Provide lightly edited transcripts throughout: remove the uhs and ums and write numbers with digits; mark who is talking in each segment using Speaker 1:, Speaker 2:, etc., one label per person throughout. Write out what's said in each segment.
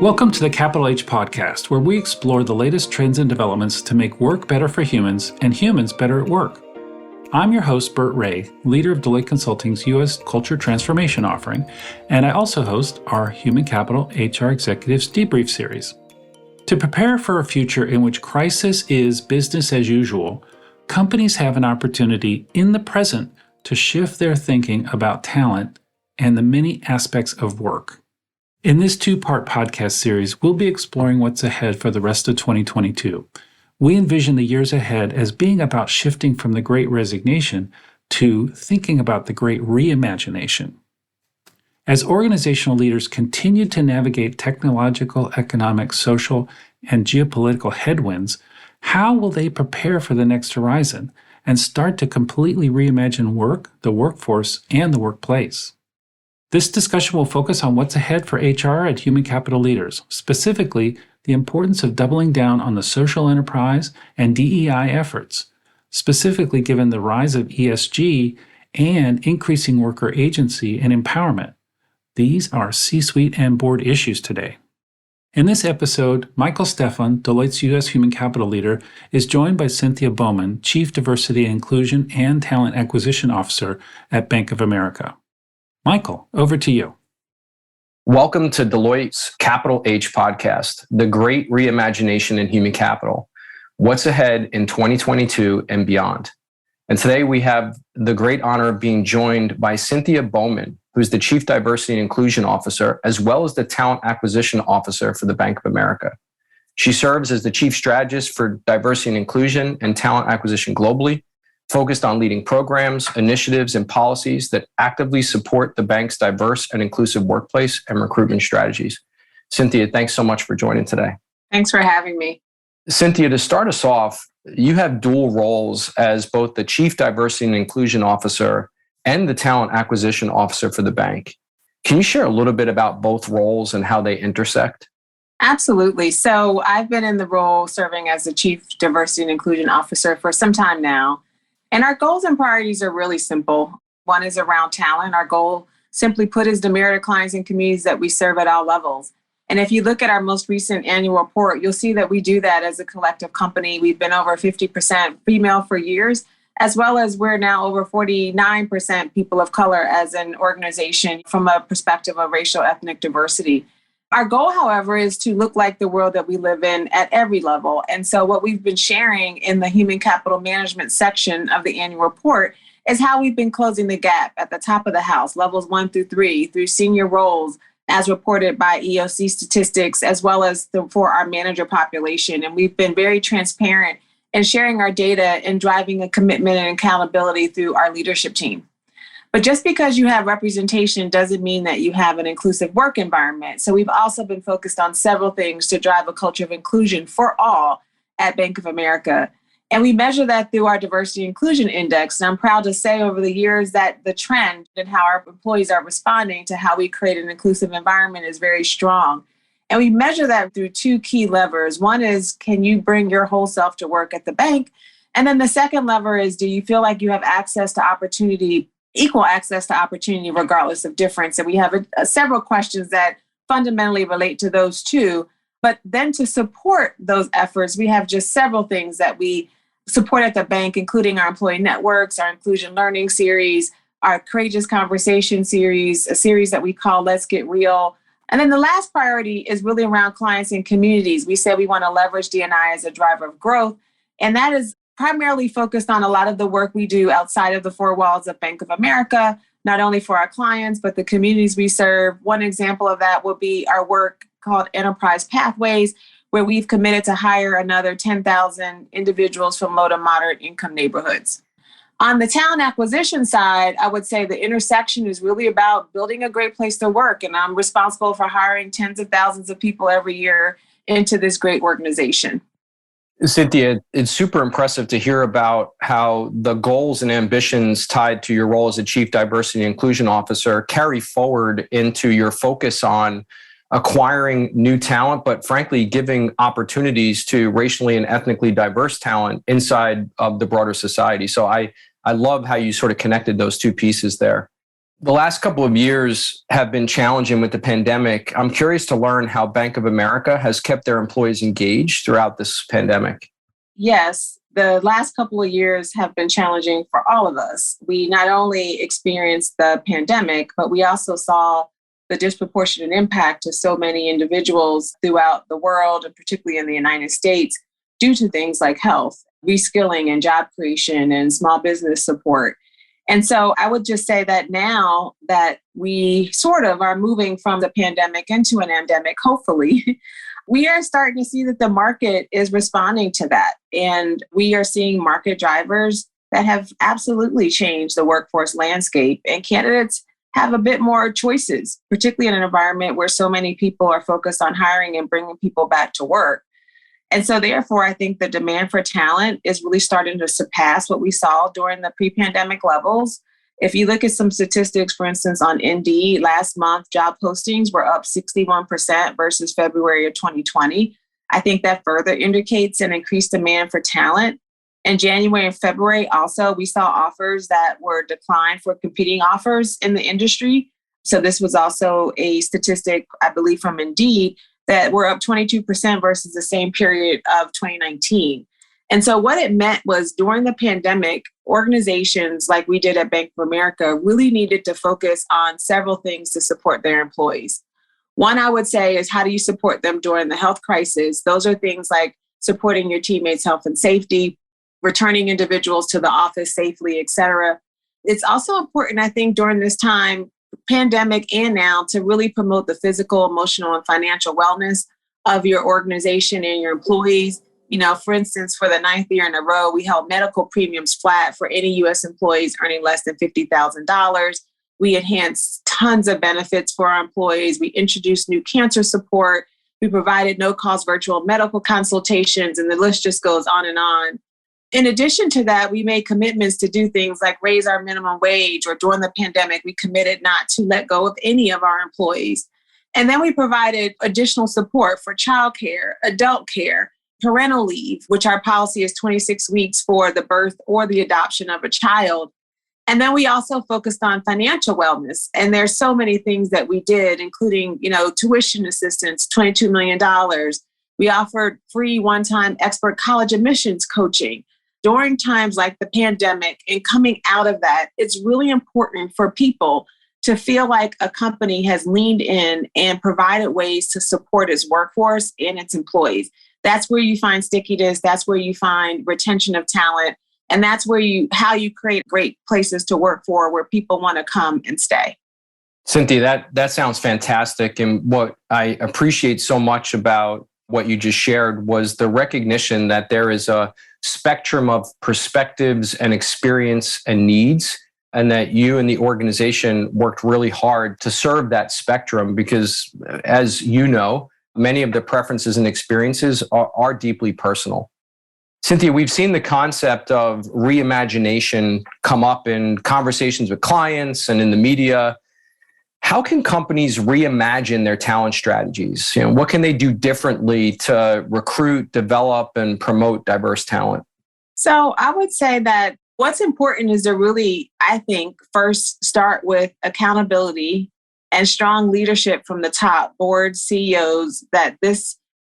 Speaker 1: Welcome to the Capital H podcast, where we explore the latest trends and developments to make work better for humans and humans better at work. I'm your host, Burt Ray, leader of Deloitte Consulting's U.S. Culture Transformation offering, and I also host our Human Capital HR Executives Debrief series. To prepare for a future in which crisis is business as usual, companies have an opportunity in the present to shift their thinking about talent and the many aspects of work. In this two-part podcast series, we'll be exploring what's ahead for the rest of 2022. We envision the years ahead as being about shifting from the Great Resignation to thinking about the Great Reimagination. As organizational leaders continue to navigate technological, economic, social, and geopolitical headwinds, how will they prepare for the next horizon and start to completely reimagine work, the workforce, and the workplace? This discussion will focus on what's ahead for HR at human capital leaders, specifically the importance of doubling down on the social enterprise and DEI efforts, specifically given the rise of ESG and increasing worker agency and empowerment. These are C-suite and board issues today. In this episode, Stephan, Deloitte's U.S. Human Capital Leader, is joined by Cynthia Bowman, Chief Diversity and Inclusion and Talent Acquisition Officer at Bank of America. Michael, over to you.
Speaker 2: Welcome to Deloitte's Capital H podcast, the Great Reimagination in Human Capital. What's ahead in 2022 and beyond? And today we have the great honor of being joined by Cynthia Bowman, who's the Chief Diversity and Inclusion Officer, as well as the Talent Acquisition Officer for the Bank of America. She serves as the Chief Strategist for Diversity and Inclusion and Talent Acquisition globally, focused on leading programs, initiatives, and policies that actively support the bank's diverse and inclusive workplace and recruitment strategies. Cynthia, thanks so much for joining today.
Speaker 3: Thanks for having me.
Speaker 2: Cynthia, to start us off, you have dual roles as both the Chief Diversity and Inclusion Officer and the Talent Acquisition Officer for the bank. Can you share a little bit about both roles and how they intersect?
Speaker 3: Absolutely. So I've been in the role serving as the Chief Diversity and Inclusion Officer for some time now. And our goals and priorities are really simple. One is around talent. Our goal, simply put, is to mirror the clients and communities that we serve at all levels. And if you look at our most recent annual report, you'll see that we do that as a collective company. We've been over 50% female for years, as well as we're now over 49% people of color as an organization from a perspective of racial ethnic diversity. Our goal, however, is to look like the world that we live in at every level. And so what we've been sharing in the human capital management section of the annual report is how we've been closing the gap at the top of the house, levels 1 through 3, through senior roles, as reported by EOC statistics, as well as for our manager population. And we've been very transparent in sharing our data and driving a commitment and accountability through our leadership team. But just because you have representation doesn't mean that you have an inclusive work environment. So we've also been focused on several things to drive a culture of inclusion for all at Bank of America. And we measure that through our Diversity and Inclusion Index. And I'm proud to say over the years that the trend and how our employees are responding to how we create an inclusive environment is very strong. And we measure that through two key levers. One is, can you bring your whole self to work at the bank? And then the second lever is, do you feel like you have access to opportunity, equal access to opportunity, regardless of difference? And we have several questions that fundamentally relate to those two. But then to support those efforts, we have just several things that we support at the bank, including our employee networks, our inclusion learning series, our courageous conversation series, a series that we call Let's Get Real. And then the last priority is really around clients and communities. We said we want to leverage D&I as a driver of growth. And that is primarily focused on a lot of the work we do outside of the four walls of Bank of America, not only for our clients, but the communities we serve. One example of that would be our work called Enterprise Pathways, where we've committed to hire another 10,000 individuals from low to moderate income neighborhoods. On the talent acquisition side, I would say the intersection is really about building a great place to work. And I'm responsible for hiring tens of thousands of people every year into this great organization.
Speaker 2: Cynthia, it's super impressive to hear about how the goals and ambitions tied to your role as a Chief Diversity and Inclusion Officer carry forward into your focus on acquiring new talent, but frankly, giving opportunities to racially and ethnically diverse talent inside of the broader society. So I love how you sort of connected those two pieces there. The last couple of years have been challenging with the pandemic. I'm curious to learn how Bank of America has kept their employees engaged throughout this pandemic.
Speaker 3: Yes, the last couple of years have been challenging for all of us. We not only experienced the pandemic, but we also saw the disproportionate impact to so many individuals throughout the world, and particularly in the United States, due to things like health, reskilling, and job creation and small business support. And so I would just say that now that we sort of are moving from the pandemic into an endemic, hopefully, we are starting to see that the market is responding to that. And we are seeing market drivers that have absolutely changed the workforce landscape. And candidates have a bit more choices, particularly in an environment where so many people are focused on hiring and bringing people back to work. And so therefore, I think the demand for talent is really starting to surpass what we saw during the pre-pandemic levels. If you look at some statistics, for instance, on Indeed, last month, job postings were up 61% versus February of 2020. I think that further indicates an increased demand for talent. In January and February, also, we saw offers that were declined for competing offers in the industry. So this was also a statistic, I believe, from Indeed, that were up 22% versus the same period of 2019. And so what it meant was during the pandemic, organizations like we did at Bank of America really needed to focus on several things to support their employees. One, I would say, is how do you support them during the health crisis? Those are things like supporting your teammates' health and safety, returning individuals to the office safely, et cetera. It's also important, I think, during this time, pandemic and now, to really promote the physical, emotional, and financial wellness of your organization and your employees. You know, for instance, for the ninth year in a row, we held medical premiums flat for any U.S. employees earning less than $50,000. We enhanced tons of benefits for our employees. We introduced new cancer support. We provided no-cost virtual medical consultations, and the list just goes on and on. In addition to that, we made commitments to do things like raise our minimum wage, or during the pandemic, we committed not to let go of any of our employees. And then we provided additional support for childcare, adult care, parental leave, which our policy is 26 weeks for the birth or the adoption of a child. And then we also focused on financial wellness. And there's so many things that we did, including, tuition assistance, $22 million. We offered free one-time expert college admissions coaching. During times like the pandemic and coming out of that, it's really important for people to feel like a company has leaned in and provided ways to support its workforce and its employees. That's where you find stickiness. That's where you find retention of talent. And that's where how you create great places to work for, where people want to come and stay.
Speaker 2: Cynthia, that sounds fantastic. And what I appreciate so much about what you just shared was the recognition that there is a spectrum of perspectives and experience and needs, and that you and the organization worked really hard to serve that spectrum because, as you know, many of the preferences and experiences are deeply personal. Cynthia, we've seen the concept of reimagination come up in conversations with clients and in the media. How can companies reimagine their talent strategies? What can they do differently to recruit, develop, and promote diverse talent?
Speaker 3: So I would say that what's important is to really, I think, first start with accountability and strong leadership from the top, boards, CEOs,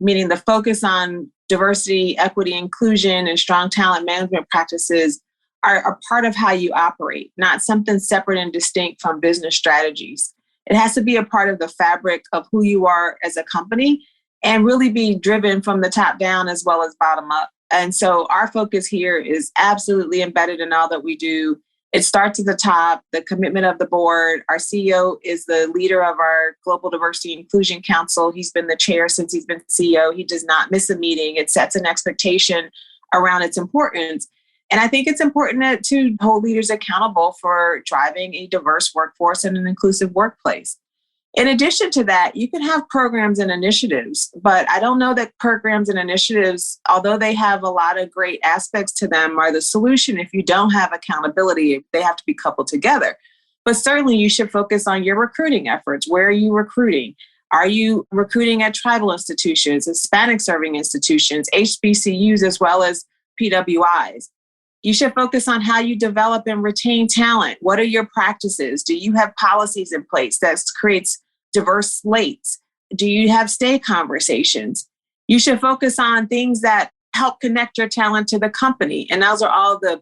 Speaker 3: meaning the focus on diversity, equity, inclusion, and strong talent management practices are part of how you operate, not something separate and distinct from business strategies. It has to be a part of the fabric of who you are as a company and really be driven from the top down as well as bottom up. And so our focus here is absolutely embedded in all that we do. It starts at the top, the commitment of the board. Our CEO is the leader of our Global Diversity and Inclusion Council. He's been the chair since he's been CEO. He does not miss a meeting. It sets an expectation around its importance. And I think it's important to hold leaders accountable for driving a diverse workforce and an inclusive workplace. In addition to that, you can have programs and initiatives, but I don't know that programs and initiatives, although they have a lot of great aspects to them, are the solution if you don't have accountability. They have to be coupled together. But certainly you should focus on your recruiting efforts. Where are you recruiting? Are you recruiting at tribal institutions, Hispanic serving institutions, HBCUs, as well as PWIs? You should focus on how you develop and retain talent. What are your practices? Do you have policies in place that creates diverse slates? Do you have stay conversations? You should focus on things that help connect your talent to the company. And those are all the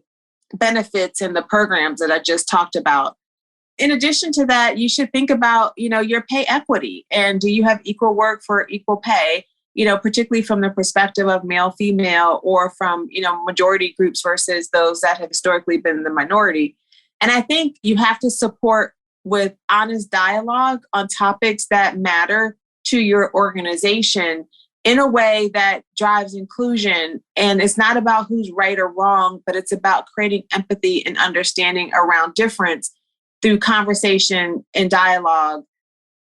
Speaker 3: benefits and the programs that I just talked about. In addition to that, you should think about, your pay equity, and do you have equal work for equal pay, particularly from the perspective of male, female, or from, majority groups versus those that have historically been the minority. And I think you have to support with honest dialogue on topics that matter to your organization in a way that drives inclusion. And it's not about who's right or wrong, but it's about creating empathy and understanding around difference through conversation and dialogue.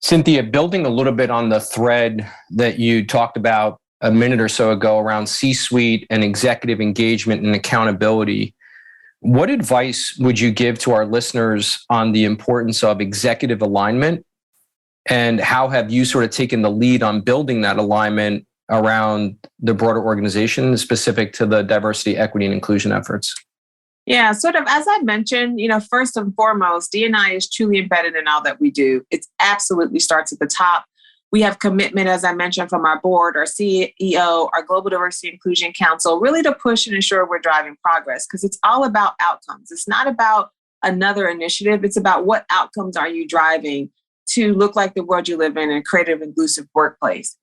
Speaker 2: Cynthia, building a little bit on the thread that you talked about a minute or so ago around C-suite and executive engagement and accountability, what advice would you give to our listeners on the importance of executive alignment? And how have you sort of taken the lead on building that alignment around the broader organization specific to the diversity, equity, and inclusion efforts?
Speaker 3: Yeah, sort of as I mentioned, first and foremost, D&I is truly embedded in all that we do. It absolutely starts at the top. We have commitment, as I mentioned, from our board, our CEO, our Global Diversity Inclusion Council, really to push and ensure we're driving progress, because it's all about outcomes. It's not about another initiative. It's about what outcomes are you driving to look like the world you live in and create an inclusive workplace.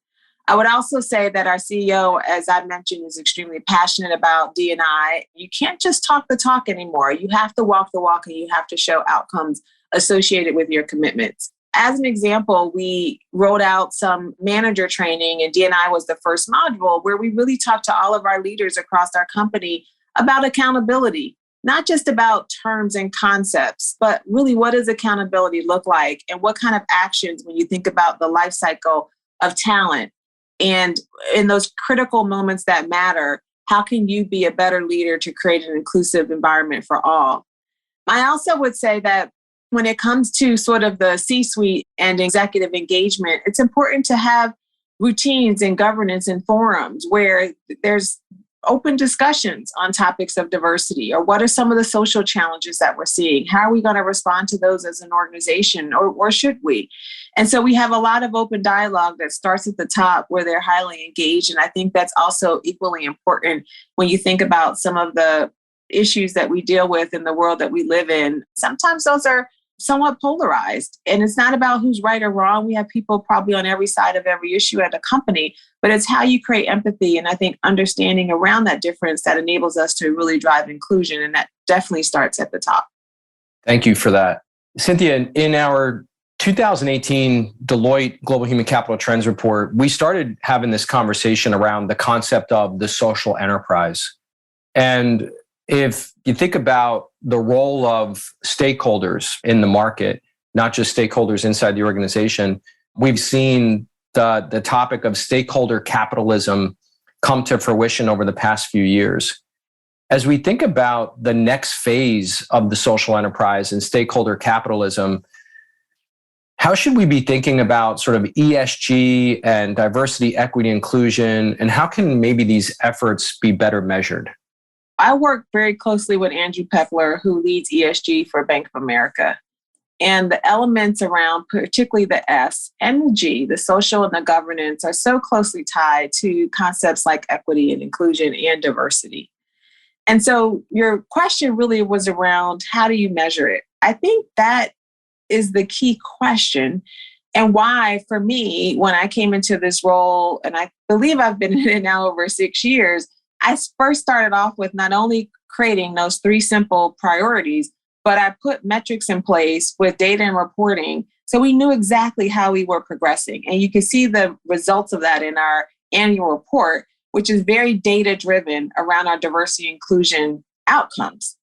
Speaker 3: I would also say that our CEO, as I mentioned, is extremely passionate about D&I. You can't just talk the talk anymore. You have to walk the walk, and you have to show outcomes associated with your commitments. As an example, we rolled out some manager training, and D&I was the first module where we really talked to all of our leaders across our company about accountability, not just about terms and concepts, but really what does accountability look like, and what kind of actions when you think about the life cycle of talent. And in those critical moments that matter, how can you be a better leader to create an inclusive environment for all? I also would say that when it comes to sort of the C-suite and executive engagement, it's important to have routines and governance and forums where there's open discussions on topics of diversity, or what are some of the social challenges that we're seeing? How are we going to respond to those as an organization, or should we? And so we have a lot of open dialogue that starts at the top where they're highly engaged. And I think that's also equally important when you think about some of the issues that we deal with in the world that we live in. Sometimes those are somewhat polarized, and it's not about who's right or wrong. We have people probably on every side of every issue at a company, but it's how you create empathy. And I think understanding around that difference that enables us to really drive inclusion. And that definitely starts at the top.
Speaker 2: Thank you for that. Cynthia, in our 2018 Deloitte Global Human Capital Trends Report, we started having this conversation around the concept of the social enterprise. And if you think about the role of stakeholders in the market, not just stakeholders inside the organization, we've seen the topic of stakeholder capitalism come to fruition over the past few years. As we think about the next phase of the social enterprise and stakeholder capitalism, how should we be thinking about sort of ESG and diversity, equity, inclusion, and how can maybe these efforts be better measured?
Speaker 3: I work very closely with Andrew Peckler, who leads ESG for Bank of America. And the elements around, particularly the S and the G, the social and the governance, are so closely tied to concepts like equity and inclusion and diversity. And so your question really was around, how do you measure it? I think that is the key question, and why, for me, when I came into this role, and I believe I've been in it now over 6 years, I first started off with not only creating those 3 simple priorities, but I put metrics in place with data and reporting so we knew exactly how we were progressing. And you can see the results of that in our annual report, which is very data-driven around our diversity inclusion outcomes.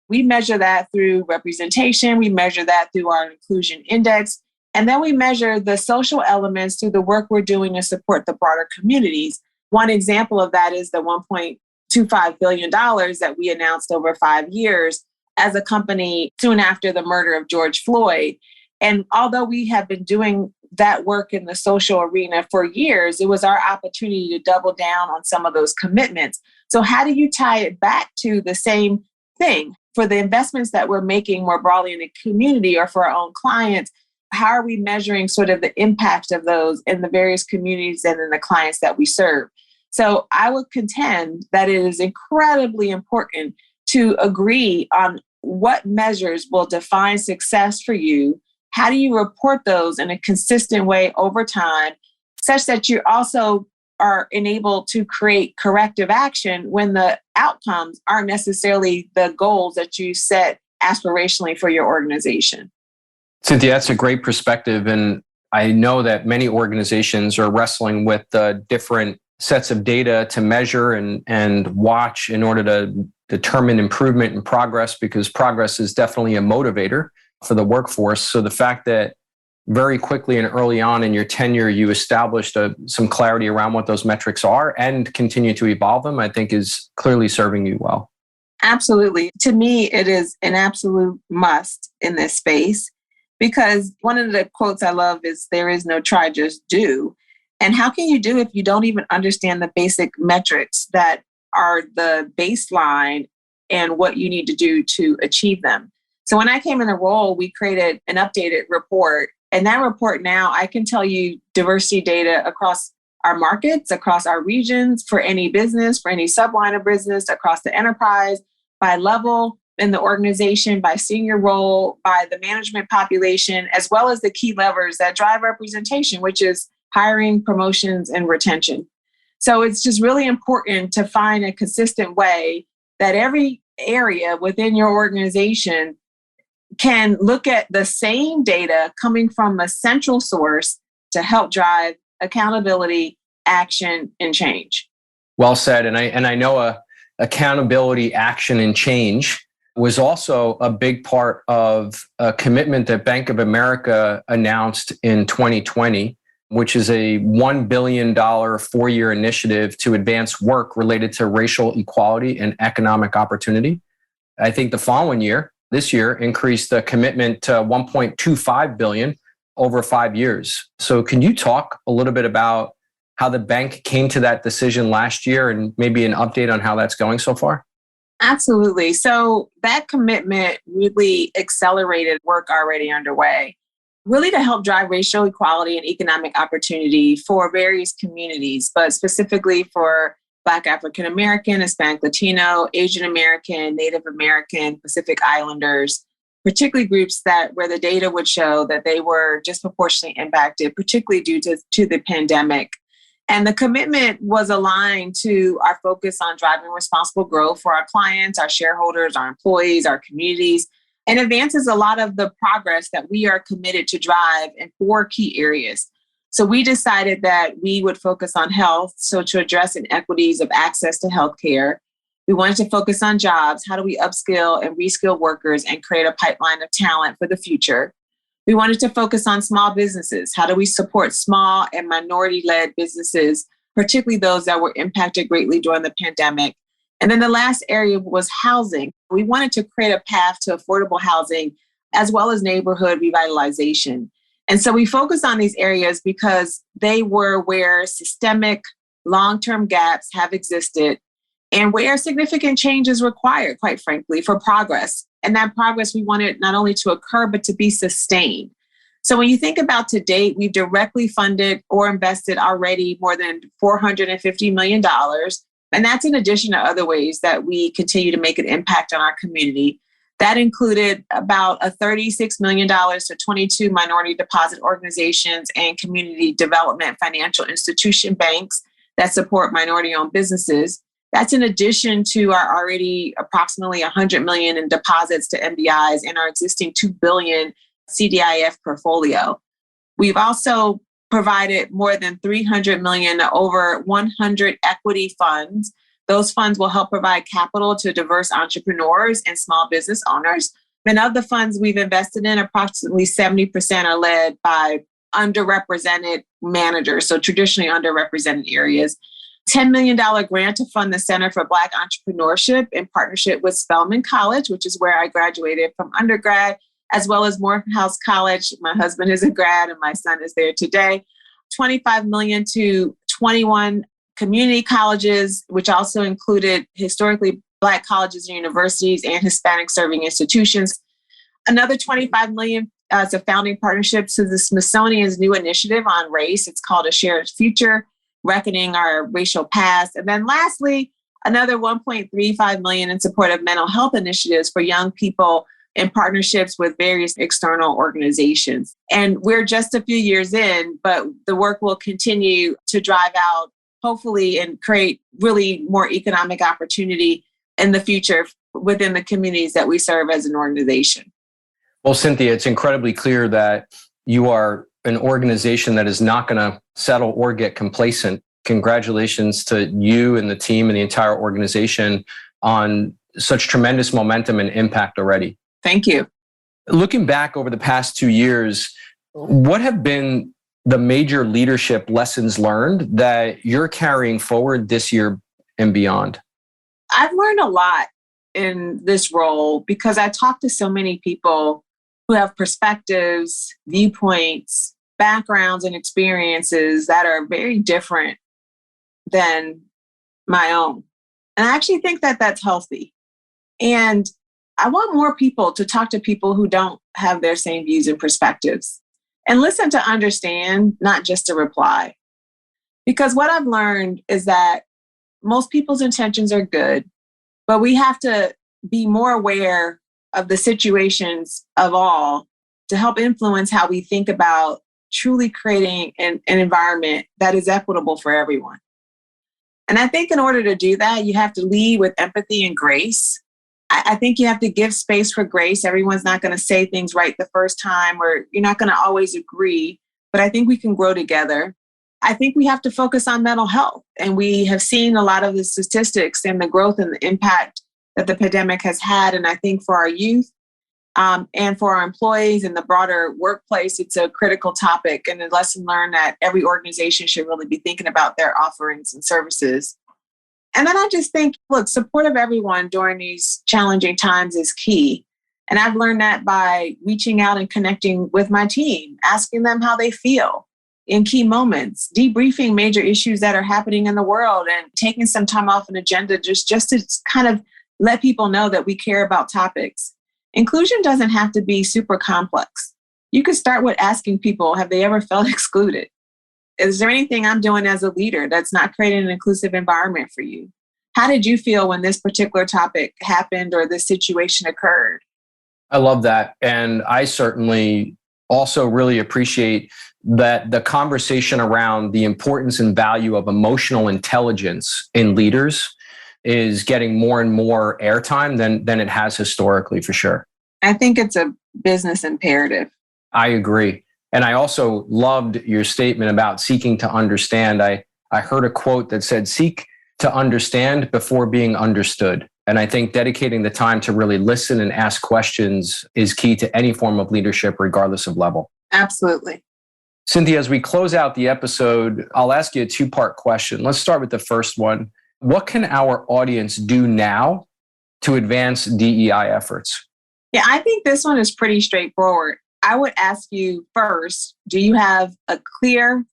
Speaker 3: We measure that through representation, we measure that through our inclusion index, and then we measure the social elements through the work we're doing to support the broader communities. One example of that is the $1.25 billion that we announced over 5 years as a company soon after the murder of George Floyd. And although we have been doing that work in the social arena for years, it was our opportunity to double down on some of those commitments. So how do you tie it back to the same thing for the investments that we're making more broadly in the community or for our own clients? How are we measuring sort of the impact of those in the various communities and in the clients that we serve? So I would contend that it is incredibly important to agree on what measures will define success for you. How do you report those in a consistent way over time, such that you also are enabled to create corrective action when the outcomes aren't necessarily the goals that you set aspirationally for your organization?
Speaker 2: Cynthia, that's a great perspective. And I know that many organizations are wrestling with different sets of data to measure and watch in order to determine improvement and progress, because progress is definitely a motivator for the workforce. So the fact that very quickly and early on in your tenure, you established some clarity around what those metrics are and continue to evolve them, I think is clearly serving you well.
Speaker 3: Absolutely. To me, it is an absolute must in this space, because one of the quotes I love is, "There is no try, just do." And how can you do if you don't even understand the basic metrics that are the baseline and what you need to do to achieve them? So when I came in the role, we created an updated report. And that report now, I can tell you diversity data across our markets, across our regions, for any business, for any subline of business, across the enterprise, by level in the organization, by senior role, by the management population, as well as the key levers that drive representation, which is hiring, promotions, and retention. So it's just really important to find a consistent way that every area within your organization can look at the same data coming from a central source to help drive accountability, action, and change.
Speaker 2: Well said. And I know accountability, action, and change was also a big part of a commitment that Bank of America announced in 2020, which is a $1 billion 4-year initiative to advance work related to racial equality and economic opportunity. I think the following year, this year, increased the commitment to $1.25 billion over 5 years. So can you talk a little bit about how the bank came to that decision last year and maybe an update on how that's going so far?
Speaker 3: Absolutely. So that commitment really accelerated work already underway, really to help drive racial equality and economic opportunity for various communities, but specifically for Black African American, Hispanic Latino, Asian American, Native American, Pacific Islanders, particularly groups where the data would show that they were disproportionately impacted, particularly due to the pandemic. And the commitment was aligned to our focus on driving responsible growth for our clients, our shareholders, our employees, our communities, and advances a lot of the progress that we are committed to drive in 4 key areas. So we decided that we would focus on health, so to address inequities of access to healthcare. We wanted to focus on jobs. How do we upskill and reskill workers and create a pipeline of talent for the future? We wanted to focus on small businesses. How do we support small and minority-led businesses, particularly those that were impacted greatly during the pandemic? And then the last area was housing. We wanted to create a path to affordable housing as well as neighborhood revitalization. And so we focused on these areas because they were where systemic long-term gaps have existed and where significant change is required, quite frankly, for progress. And that progress we wanted not only to occur, but to be sustained. So when you think about to date, we've directly funded or invested already more than $450 million. And that's in addition to other ways that we continue to make an impact on our community. That included about a $36 million to 22 minority deposit organizations and community development financial institution banks that support minority-owned businesses. That's in addition to our already approximately $100 million in deposits to MBIs and our existing $2 billion CDIF portfolio. We've also provided more than $300 million to over 100 equity funds. Those funds will help provide capital to diverse entrepreneurs and small business owners. And of the funds we've invested in, approximately 70% are led by underrepresented managers, so traditionally underrepresented areas. $10 million grant to fund the Center for Black Entrepreneurship in partnership with Spelman College, which is where I graduated from undergrad, as well as Morehouse College. My husband is a grad and my son is there today. $25 million to 21 community colleges, which also included historically Black colleges and universities and Hispanic serving institutions. Another 25 million as a founding partnership to the Smithsonian's new initiative on race. It's called A Shared Future, Reckoning Our Racial Past. And then lastly, another 1.35 million in support of mental health initiatives for young people in partnerships with various external organizations. And we're just a few years in, but the work will continue to drive out, hopefully, and create really more economic opportunity in the future within the communities that we serve as an organization.
Speaker 2: Well, Cynthia, it's incredibly clear that you are an organization that is not going to settle or get complacent. Congratulations to you and the team and the entire organization on such tremendous momentum and impact already.
Speaker 3: Thank you.
Speaker 2: Looking back over the past 2 years, what have been the major leadership lessons learned that you're carrying forward this year and beyond?
Speaker 3: I've learned a lot in this role because I talk to so many people who have perspectives, viewpoints, backgrounds, and experiences that are very different than my own. And I actually think that that's healthy. And I want more people to talk to people who don't have their same views and perspectives and listen to understand, not just to reply. Because what I've learned is that most people's intentions are good, but we have to be more aware of the situations of all to help influence how we think about truly creating an environment that is equitable for everyone. And I think in order to do that, you have to lead with empathy and grace. I think you have to give space for grace. Everyone's not going to say things right the first time, or you're not going to always agree, but I think we can grow together. I think we have to focus on mental health. And we have seen a lot of the statistics and the growth and the impact that the pandemic has had. And I think for our youth and for our employees and the broader workplace, it's a critical topic and a lesson learned that every organization should really be thinking about their offerings and services. And then I just think, look, support of everyone during these challenging times is key. And I've learned that by reaching out and connecting with my team, asking them how they feel in key moments, debriefing major issues that are happening in the world, and taking some time off an agenda just to kind of let people know that we care about topics. Inclusion doesn't have to be super complex. You could start with asking people, have they ever felt excluded? Is there anything I'm doing as a leader that's not creating an inclusive environment for you? How did you feel when this particular topic happened or this situation occurred?
Speaker 2: I love that. And I certainly also really appreciate that the conversation around the importance and value of emotional intelligence in leaders is getting more and more airtime than it has historically, for sure.
Speaker 3: I think it's a business imperative.
Speaker 2: I agree. And I also loved your statement about seeking to understand. I heard a quote that said, seek to understand before being understood. And I think dedicating the time to really listen and ask questions is key to any form of leadership, regardless of level.
Speaker 3: Absolutely.
Speaker 2: Cynthia, as we close out the episode, I'll ask you a two-part question. Let's start with the first one. What can our audience do now to advance DEI efforts?
Speaker 3: Yeah, I think this one is pretty straightforward. I would ask you first, do you have a clear,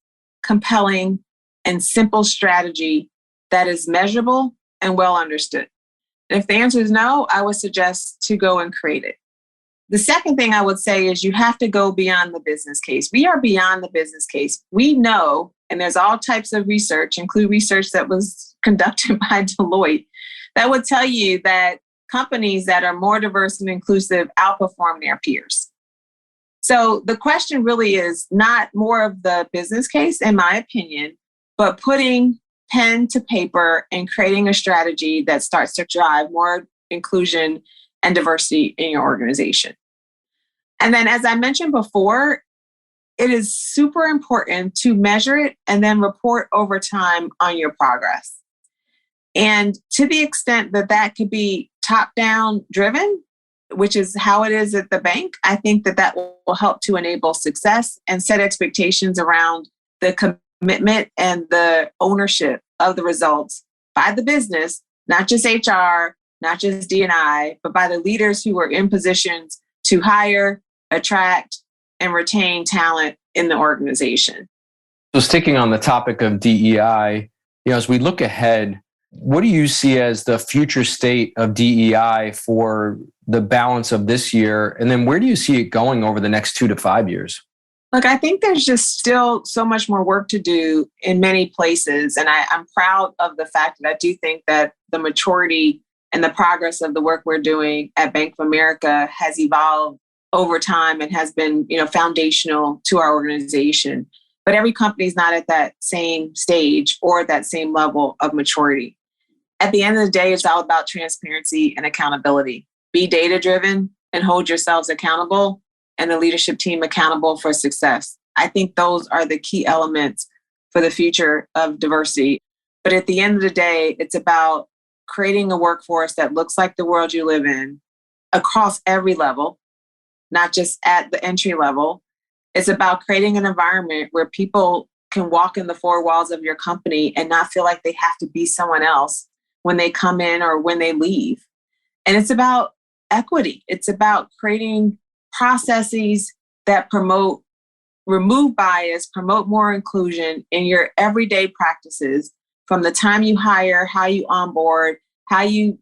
Speaker 3: compelling, and simple strategy that is measurable and well understood? And if the answer is no, I would suggest to go and create it. The second thing I would say is you have to go beyond the business case. We are beyond the business case. We know, and there's all types of research, including research that was conducted by Deloitte, that would tell you that companies that are more diverse and inclusive outperform their peers. So the question really is not more of the business case, in my opinion, but putting pen to paper and creating a strategy that starts to drive more inclusion and diversity in your organization. And then, as I mentioned before, it is super important to measure it and then report over time on your progress. And to the extent that that could be top-down driven, which is how it is at the bank, I think that will help to enable success and set expectations around the commitment and the ownership of the results by the business, not just HR, not just D&I, but by the leaders who are in positions to hire, attract, and retain talent in the organization.
Speaker 2: So sticking on the topic of DEI, As we look ahead, what do you see as the future state of DEI for the balance of this year? And then where do you see it going over the next 2 to 5 years?
Speaker 3: Look, I think there's just still so much more work to do in many places. And I'm proud of the fact that I do think that the maturity and the progress of the work we're doing at Bank of America has evolved over time and has been, foundational to our organization. But every company is not at that same stage or that same level of maturity. At the end of the day, it's all about transparency and accountability. Be data-driven and hold yourselves accountable and the leadership team accountable for success. I think those are the key elements for the future of diversity. But at the end of the day, it's about creating a workforce that looks like the world you live in across every level, not just at the entry level. It's about creating an environment where people can walk in the four walls of your company and not feel like they have to be someone else when they come in or when they leave. And it's about equity. It's about creating processes that remove bias, promote more inclusion in your everyday practices, from the time you hire, how you onboard, how you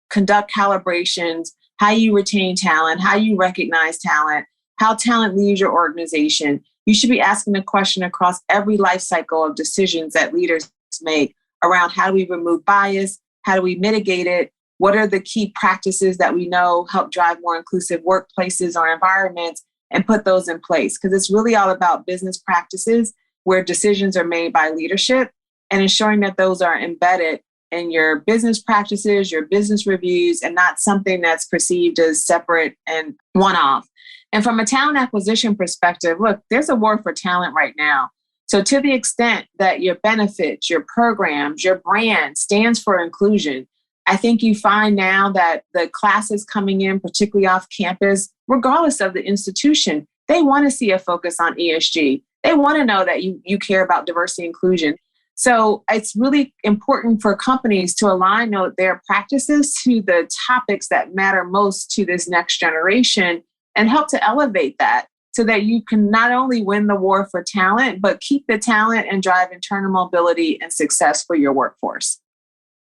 Speaker 3: conduct calibrations, how you retain talent, how you recognize talent, how talent leaves your organization. You should be asking the question across every life cycle of decisions that leaders make around how do we remove bias, how do we mitigate it, what are the key practices that we know help drive more inclusive workplaces or environments, and put those in place. Because it's really all about business practices where decisions are made by leadership and ensuring that those are embedded in your business practices, your business reviews, and not something that's perceived as separate and one-off. And from a talent acquisition perspective, look, there's a war for talent right now. So to the extent that your benefits, your programs, your brand stands for inclusion, I think you find now that the classes coming in, particularly off campus, regardless of the institution, they want to see a focus on ESG. They want to know that you care about diversity and inclusion. So it's really important for companies to align their practices to the topics that matter most to this next generation and help to elevate that so that you can not only win the war for talent, but keep the talent and drive internal mobility and success for your workforce.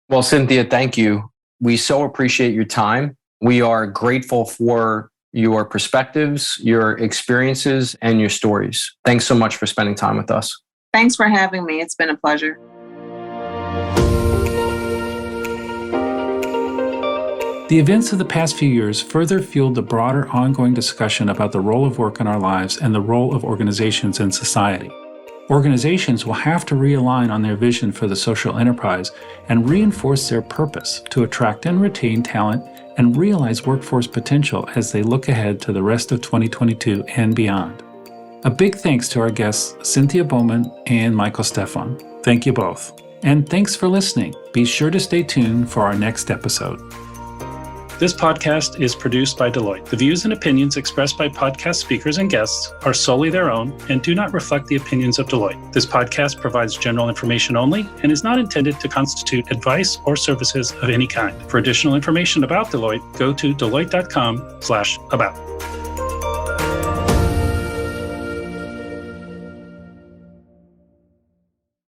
Speaker 2: Well, Cynthia, thank you. We so appreciate your time. We are grateful for your perspectives, your experiences, and your stories. Thanks so much for spending time with us.
Speaker 3: Thanks for having me. It's been a pleasure.
Speaker 1: The events of the past few years further fueled the broader ongoing discussion about the role of work in our lives and the role of organizations in society. Organizations will have to realign on their vision for the social enterprise and reinforce their purpose to attract and retain talent and realize workforce potential as they look ahead to the rest of 2022 and beyond. A big thanks to our guests, Cynthia Bowman and Michael Stephan. Thank you both. And thanks for listening. Be sure to stay tuned for our next episode. This podcast is produced by Deloitte. The views and opinions expressed by podcast speakers and guests are solely their own and do not reflect the opinions of Deloitte. This podcast provides general information only and is not intended to constitute advice or services of any kind. For additional information about Deloitte, go to deloitte.com/about.